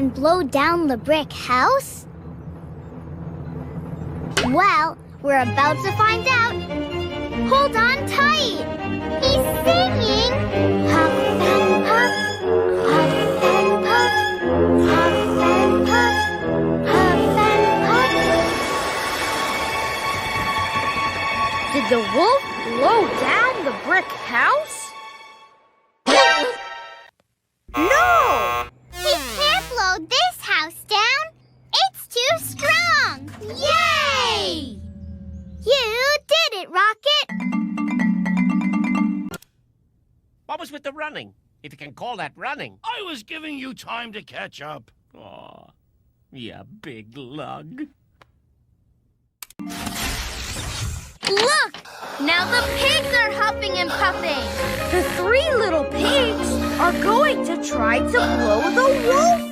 can blow down the brick house? Well, we're about to find out. Hold on tight. He's singing. Huff and puff, huff and puff, huff and puff, huff and puff. Did the wolf blow down the brick house? No! He can't blow this house down. It's too strong. Yay! You did it, Rocket. What was with the running? If you can call that running. I was giving you time to catch up. Aw, you big lug. Look! Now the pigs are huffing and puffing. The three little pigs are going to try to blow the wolf